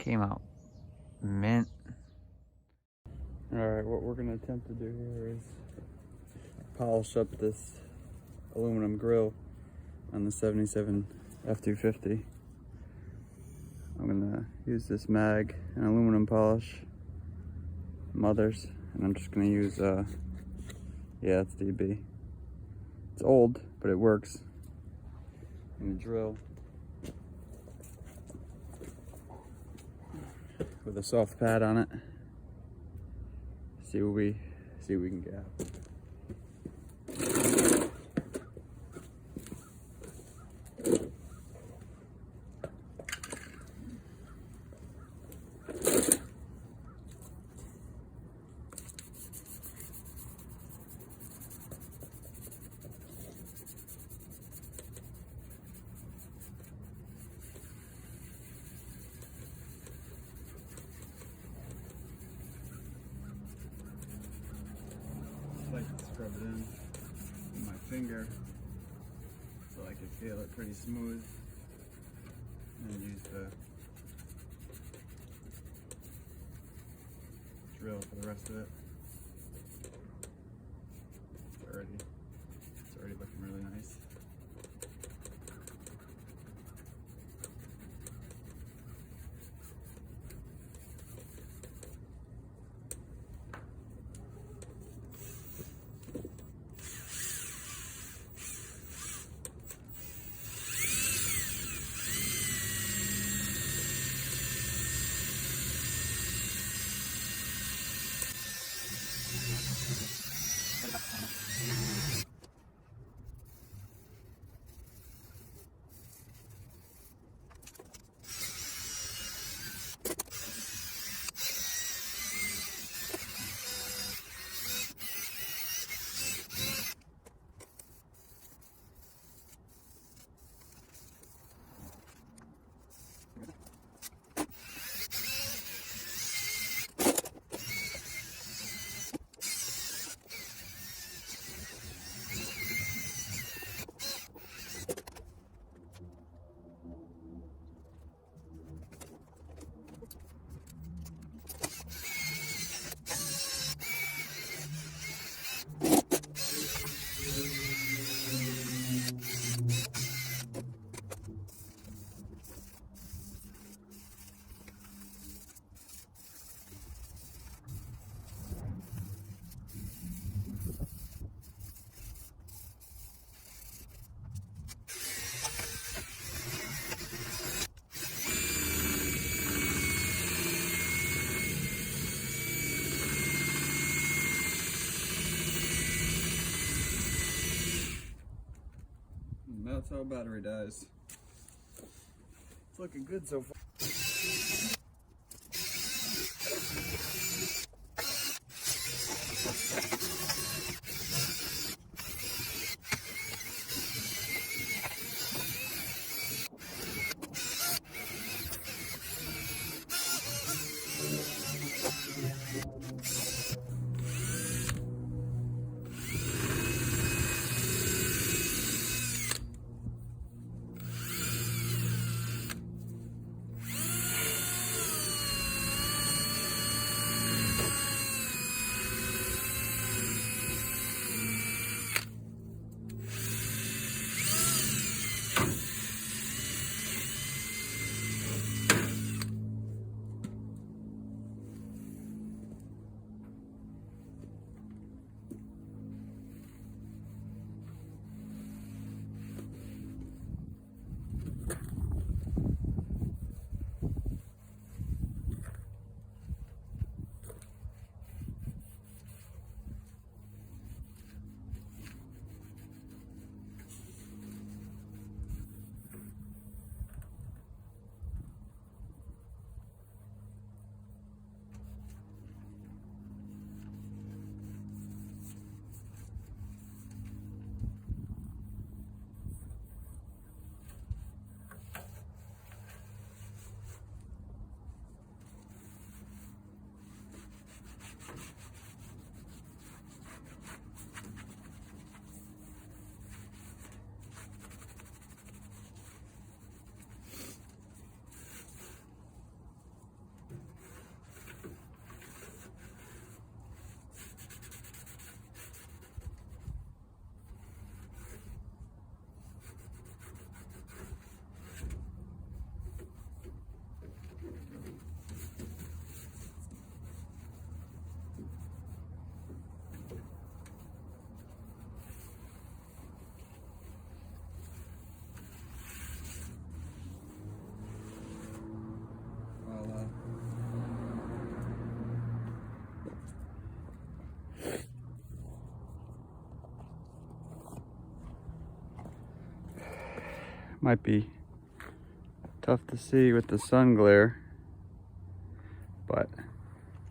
Came out mint. Alright, what we're gonna attempt to do here is polish up this aluminum grill on the 77 F250. I'm gonna use this mag and aluminum polish, Mothers, and I'm just gonna use, yeah, it's DB. It's old, but it works. And a drill with a soft pad on it. See what we can get. I like to scrub it in with my finger so I can feel it pretty smooth, and use the drill for the rest of it. It's already looking really nice. That's how battery dies. It's looking good so far. Might be tough to see with the sun glare, but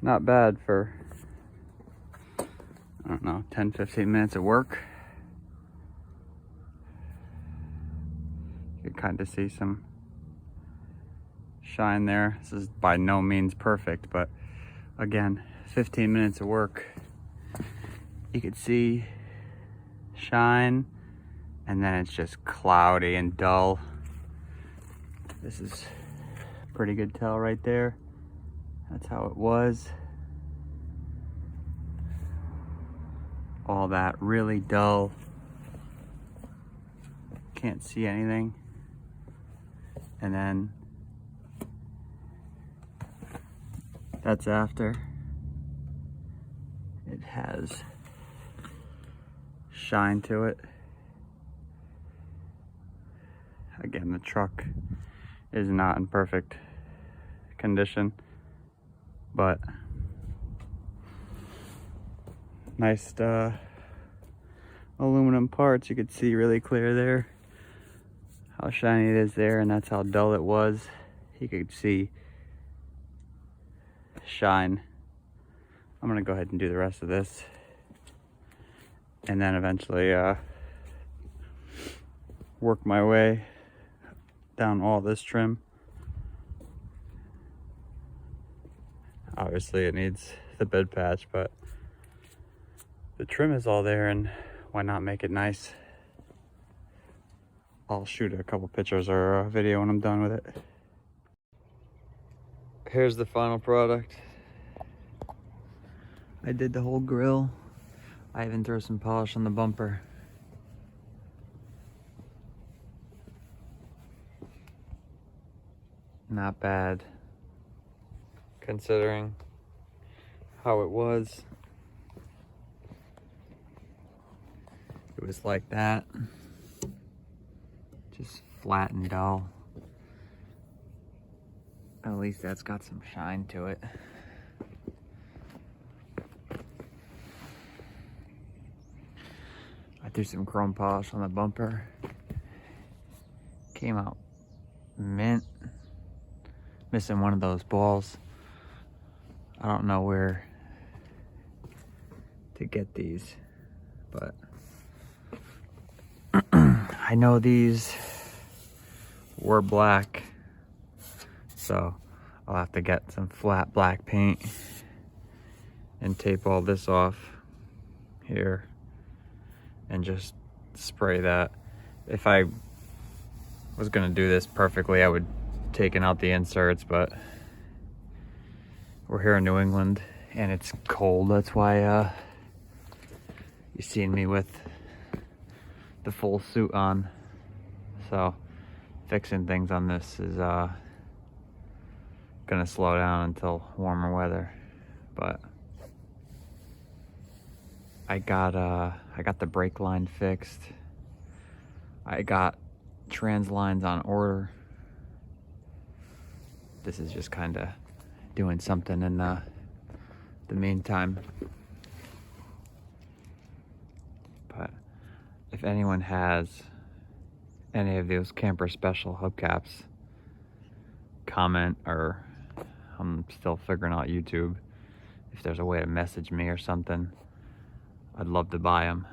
not bad for, I don't know, 10-15 minutes of work. You can kind of see some shine there. This is by no means perfect, but again, 15 minutes of work. You could see shine, and then it's just cloudy and dull. This is a pretty good tell right there. That's how it was. All that really dull. Can't see anything. And then that's after. It has shine to it. Again, the truck is not in perfect condition, but nice aluminum parts. You could see really clear there how shiny it is there, and that's how dull it was. You could see shine. I'm gonna go ahead and do the rest of this, and then eventually work my way down all this trim. Obviously it needs the bed patch, but the trim is all there, and why not make it nice? I'll shoot a couple pictures or a video when I'm done with it. Here's the final product. I did the whole grill. I even threw some polish on the bumper. Not bad, considering how it was. It was like that, just flat and dull. At least that's got some shine to it. I threw some chrome polish on the bumper. Came out mint. Missing one of those balls. I don't know where to get these, but I know these were black, so I'll have to get some flat black paint and tape all this off here and just spray that. If I was gonna do this perfectly, I would taken out the inserts, but we're here in New England and it's cold. That's why you've seen me with the full suit on. So fixing things on this is gonna slow down until warmer weather. But I got the brake line fixed. I got trans lines on order. This is just kind of doing something in the meantime. But if anyone has any of those camper special hubcaps, comment, or I'm still figuring out YouTube. If there's a way to message me or something, I'd love to buy them.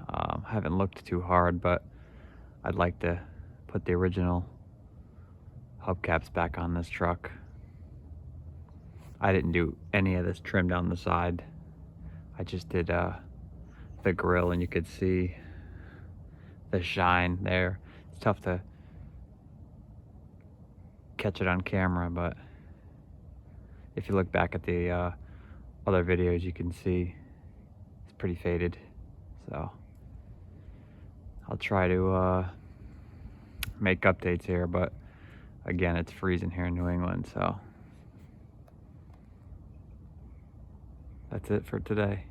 I haven't looked too hard, but I'd like to put the original hubcaps back on this truck. I didn't do any of this trim down the side. I just did the grill, and you could see the shine there. It's tough to catch it on camera, but if you look back at the other videos, you can see it's pretty faded. So I'll try to make updates here, but again, it's freezing here in New England, so that's it for today.